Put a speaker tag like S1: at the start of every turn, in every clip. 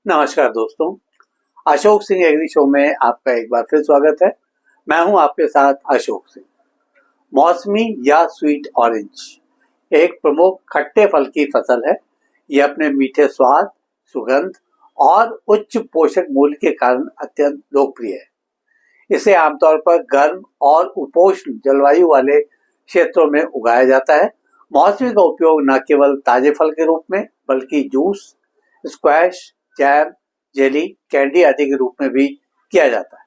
S1: नमस्कार दोस्तों, Ashok Singh agree show में आपका एक बार फिर स्वागत है। मैं हूं आपके साथ अशोक सिंह। मौसमी या स्वीट ऑरेंज एक प्रमुख खट्टे फल की फसल है। यह अपने मीठे स्वाद, सुगंध और उच्च पोषक मूल्य के कारण अत्यंत लोकप्रिय है। इसे आमतौर पर गर्म और उपोष्ण जलवायु वाले क्षेत्रों में उगाया जाता है। मौसमी का उपयोग न केवल ताजे फल के रूप में बल्कि juice, squash, jam, jelly, candy आदि के रूप में भी किया जाता है।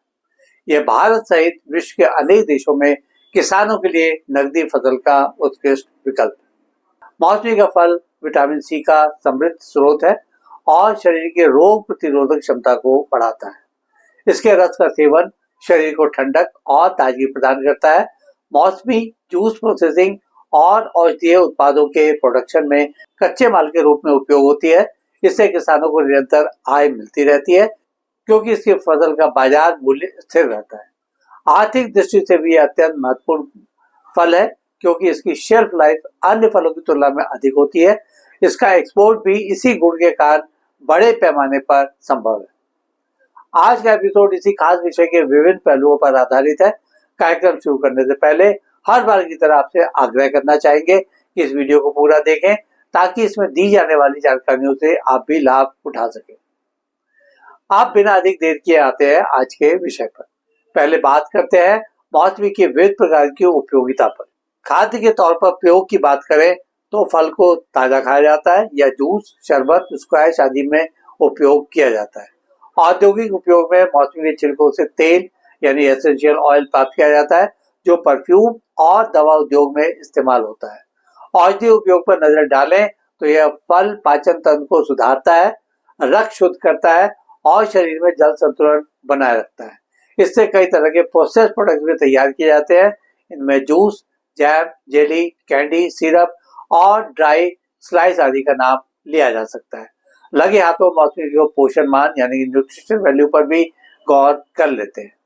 S1: यह भारत सहित विश्व के अनेक देशों में किसानों के लिए नकदी फसल का उत्कृष्ट विकल्प है। मौसमी का फल विटामिन सी का समृद्ध स्रोत है और शरीर के रोग प्रतिरोधक क्षमता को बढ़ाता है। इसके रस का सेवन शरीर को ठंडक और ताजगी प्रदान करता है। मौसमी जूस प्रोसेसिंग और औषधीय उत्पादों के प्रोडक्शन में कच्चे माल के रूप में उपयोग होती है। इससे किसानों को निरंतर आय मिलती रहती है क्योंकि इसकी फसल का बाजार मूल्य स्थिर रहता है। आर्थिक दृष्टि से भी अत्यंत महत्वपूर्ण फल है क्योंकि इसकी शेल्फ लाइफ अन्य फलों की तुलना में अधिक होती है। इसका एक्सपोर्ट भी इसी गुण के कारण बड़े पैमाने पर संभव है। आज का एपिसोड इसी खास विषय के विभिन्न पहलुओं पर आधारित है। कार्यक्रम शुरू करने से पहले हर बार की तरह आपसे आग्रह करना चाहेंगे कि इस वीडियो को पूरा देखें ताकि इसमें दी जाने वाली जानकारियों से आप भी लाभ उठा सकें। आप बिना अधिक देर किए आते हैं आज के विषय पर। पहले बात करते हैं मौसमी के विविध प्रकार की उपयोगिता पर। खाद्य के तौर पर प्रयोग की बात करें तो फल को ताजा खाया जाता है या जूस, शरबत, स्क्वैश आदि में उपयोग किया जाता है। औद्योगिक उपयोग में मौसमी के छिलकों से तेल यानी एसेंशियल ऑयल प्राप्त किया जाता है जो परफ्यूम और दवा उद्योग में इस्तेमाल होता है। औषधीय उपयोग पर नजर डालें तो यह फल पाचन तंत्र को सुधारता है, रक्त शुद्ध करता है और शरीर में जल संतुलन बनाए रखता है। इससे कई तरह के प्रोसेस प्रोडक्ट्स भी तैयार किए जाते हैं। इनमें juice, jam, jelly, candy, syrup और ड्राई स्लाइस आदि का नाम लिया जा सकता है। लगे हाथों मौसमी के पोषण मान यानी न्यूट्रिशन वैल्यू पर भी गौर कर लेते हैं।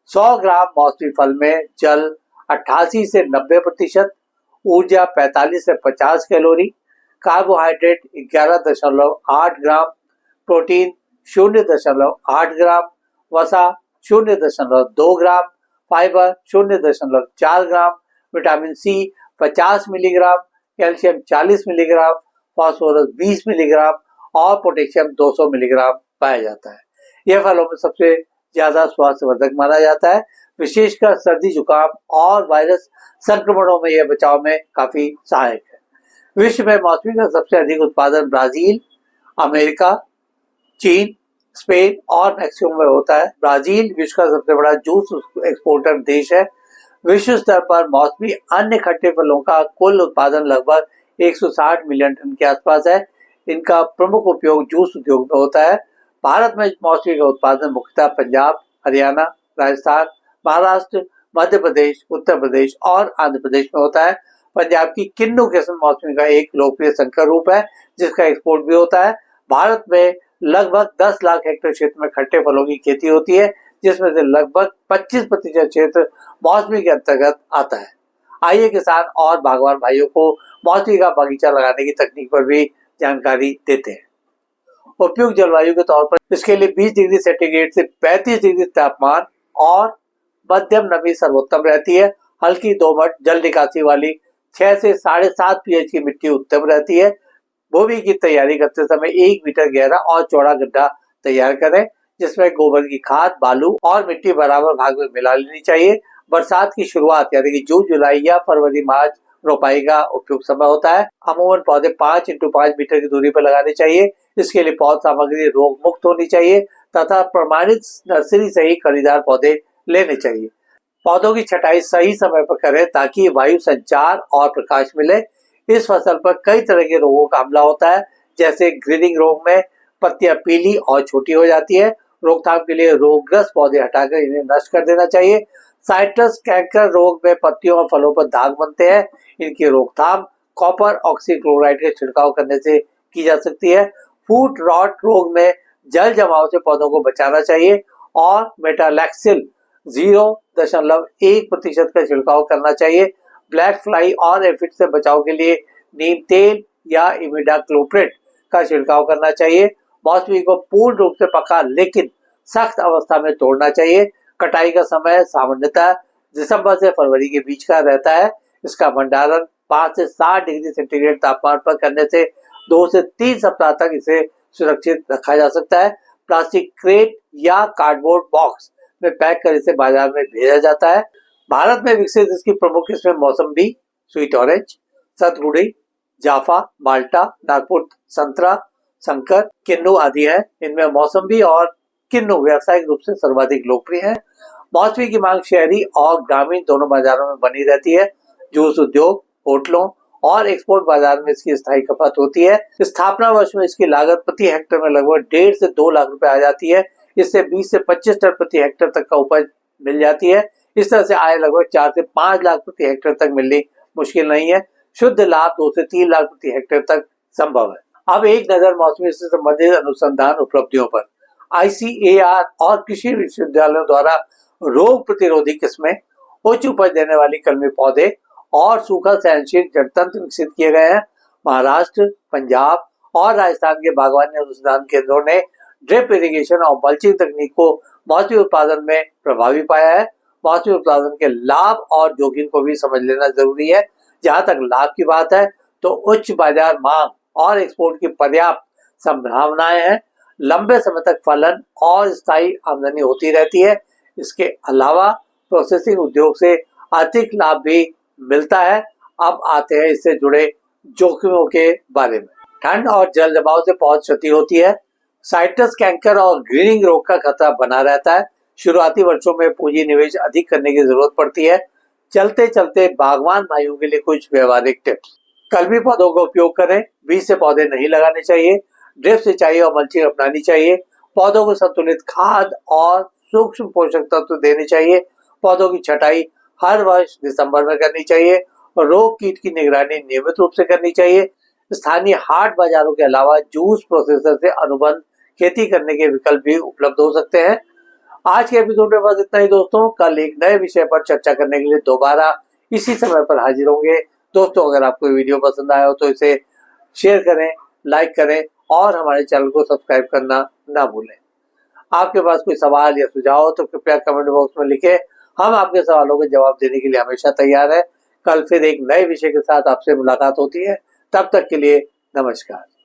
S1: 100 ग्राम मौसमी फल में जल 88 से 90%, ऊर्जा 45 से 50 calorie, carbohydrate 11.8 gram, protein 0.8 gram, वसा 0.2 gram, fibre 0.4 gram, vitamin C 50 milligram, calcium 40 milligram, phosphorus 20 milligram और पोटेशियम 200 मिलीग्राम पाया जाता है। यह फलों में सबसे ज्यादा स्वास्थ्यवर्धक माना जाता है। विशेषकर सर्दी, जुकाम और वायरस संक्रमणों में यह बचाव में काफी सहायक है। विश्व में मौसमी का सबसे अधिक उत्पादन ब्राजील, अमेरिका, चीन, स्पेन और मैक्सिको में होता है। ब्राजील विश्व का सबसे बड़ा जूस एक्सपोर्टर देश है। विश्व स्तर पर मौसमी अन्य खट्टे फलों का कुल उत्पादन लगभग 160 मिलियन टन के आसपास है। इनका प्रमुख उपयोग जूस उद्योग में होता है। भारत में मौसमी का उत्पादन मुख्यतः पंजाब, हरियाणा, राजस्थान, महाराष्ट्र, मध्य प्रदेश, उत्तर प्रदेश और आंध्र प्रदेश में होता है। पंजाब की किन्नू किस्म मौसमी का एक लोकप्रिय संकर रूप है जिसका एक्सपोर्ट भी होता है। भारत में लगभग 10 लाख हेक्टेयर क्षेत्र में खट्टे फलों की खेती होती है जिसमें से लगभग 25% क्षेत्र मौसमी के अंतर्गत आता है। आइए किसान और बागवान भाइयों को मौसमी का बगीचा लगाने की तकनीक पर भी जानकारी देते हैं। उपयुक्त जलवायु के तौर पर इसके लिए 20 डिग्री सेंटीग्रेड से 35 डिग्री तापमान और मध्यम नमी सर्वोत्तम रहती है। हल्की दोमट जल निकासी वाली 6 से 7.5 pH की मिट्टी उत्तम रहती है। भूमि की तैयारी करते समय 1 मीटर गहरा और चौड़ा गड्ढा तैयार करें जिसमें गोबर की खाद, बालू और मिट्टी बराबर भाग में मिला लेनी चाहिए। बरसात की शुरुआत यानी कि जून, जुलाई या फरवरी, मार्च रोपाई का उपयुक्त समय होता है। अमूमन पौधे 5 x 5 मीटर की दूरी पर लगाने चाहिए। इसके लिए पौध सामग्री रोग मुक्त होनी चाहिए तथा प्रमाणित नर्सरी से ही खरीदार पौधे लेने चाहिए। पौधों की छटाई सही समय पर करें ताकि वायु संचार और प्रकाश मिले। इस फसल पर कई तरह के रोगों का हमला होता है जैसे ग्रीनिंग रोग में पत्तियां पीली और छोटी हो जाती है। रोकथाम के लिए रोगग्रस्त पौधे हटाकर इन्हें नष्ट कर देना चाहिए। साइट्रस कैंकर रोग में पत्तियों और फलों पर दाग बनते हैं। इनकी रोकथाम कॉपर ऑक्सीक्लोराइड के छिड़काव करने से की जा सकती है। फूट रॉट रोग में जल जमाव से पौधों को बचाना चाहिए और मेटालैक्सिल 0.1% का छिड़काव करना चाहिए। ब्लैक फ्लाई और एफिड से बचाव के लिए नीम तेल या इमिडाक्लोप्रिड का छिड़काव करना चाहिए। मौसमी को पूर्ण रूप से पका लेकिन सख्त अवस्था में तोड़ना चाहिए। कटाई का समय सामान्यतः दिसंबर से फरवरी के बीच का रहता है। इसका भंडारण 5 से 7 डिग्री सेंटीग्रेड तापमान पर करने से 2 से 3 सप्ताह तक इसे सुरक्षित रखा जा सकता है। प्लास्टिक क्रेट या कार्डबोर्ड बॉक्स में पैक कर इसे बाजार में भेजा जाता है। भारत में विकसित इसकी प्रमुख किस्में मौसम्बी, स्वीट ऑरेंज, सतगुड़ी, जाफा, माल्टा, नागपुर संतरा, संकर, किन्नू आदि है। इनमें मौसम्बी और किन्नू व्यावसायिक रूप से सर्वाधिक लोकप्रिय है। मौसमी की मांग शहरी और ग्रामीण दोनों बाजारों में बनी रहती है। जूस उद्योग, होटलों और एक्सपोर्ट बाजार में इसकी स्थायी खपत होती है। स्थापना वर्ष में इसकी लागत प्रति हेक्टेयर में लगभग 1.5 से 2 लाख रुपए आ जाती है। इससे 20 से 25 टन प्रति हेक्टेयर तक का उपज मिल जाती है। इस तरह से आय लगभग 4 से 5 लाख प्रति हेक्टेयर तक मिलनी मुश्किल नहीं है। शुद्ध लाभ 2 से 3 लाख प्रति हेक्टेयर तक संभव है। अब एक नजर मौसमी से संबंधित अनुसंधान उपलब्धियों पर। ICAR और कृषि विश्वविद्यालयों द्वारा रोग प्रतिरोधी किस्में, उच्च उपज देने वाली कलमी पौधे और सूखा सहनशील जड़ तंत्र विकसित किए गए हैं। महाराष्ट्र, पंजाब और राजस्थान के बागवानी अनुसंधान केंद्रों ने ड्रिप इरिगेशन और मल्चिंग तकनीक को मौसमी उत्पादन में प्रभावी पाया है। मौसमी उत्पादन के लाभ और जोखिम को भी समझ लेना जरूरी है। जहां तक लाभ की बात है तो उच्च बाजार मांग और एक्सपोर्ट की पर्याप्त संभावनाएं हैं। लंबे समय तक फलन और स्थायी आमदनी होती रहती है। इसके अलावा प्रोसेसिंग उद्योग से आर्थिक लाभ भी मिलता है। अब आते हैं इससे जुड़े जोखिमों के बारे में। ठंड और जल जमाव से बहुत क्षति होती है। साइट्रस कैंकर और ग्रीनिंग रोग का खतरा बना रहता है। शुरुआती वर्षों में पूंजी निवेश अधिक करने की जरूरत पड़ती है। चलते चलते बागवान भाइयों के लिए कुछ व्यवहारिक टिप्स। कलमी पौधों का उपयोग करें। बीज से पौधे नहीं लगाने चाहिए। ड्रिप सिंचाई और मल्चिंग अपनानी चाहिए। पौधों को संतुलित खाद और सूक्ष्म पोषक तत्व देने चाहिए। पौधों की छटाई हर वर्ष दिसंबर में करनी चाहिए और रोग कीट की निगरानी नियमित रूप से करनी चाहिए। स्थानीय हाट बाजारों के अलावा जूस प्रोसेसर से अनुबंध खेती करने के विकल्प भी उपलब्ध हो सकते हैं। आज के एपिसोड में बस इतना ही दोस्तों। कल एक नए विषय पर चर्चा करने के लिए दोबारा इसी समय पर हाजिर होंगे। दोस्तों, अगर आपको वीडियो पसंद आया हो तो इसे शेयर करें, लाइक करें और हमारे चैनल को सब्सक्राइब करना ना भूलें। आपके पास कोई सवाल या सुझाव हो तो कृपया कमेंट बॉक्स में लिखें। हम आपके सवालों के जवाब देने के लिए हमेशा तैयार है। कल फिर एक नए विषय के साथ आपसे मुलाकात होती है। तब तक के लिए नमस्कार।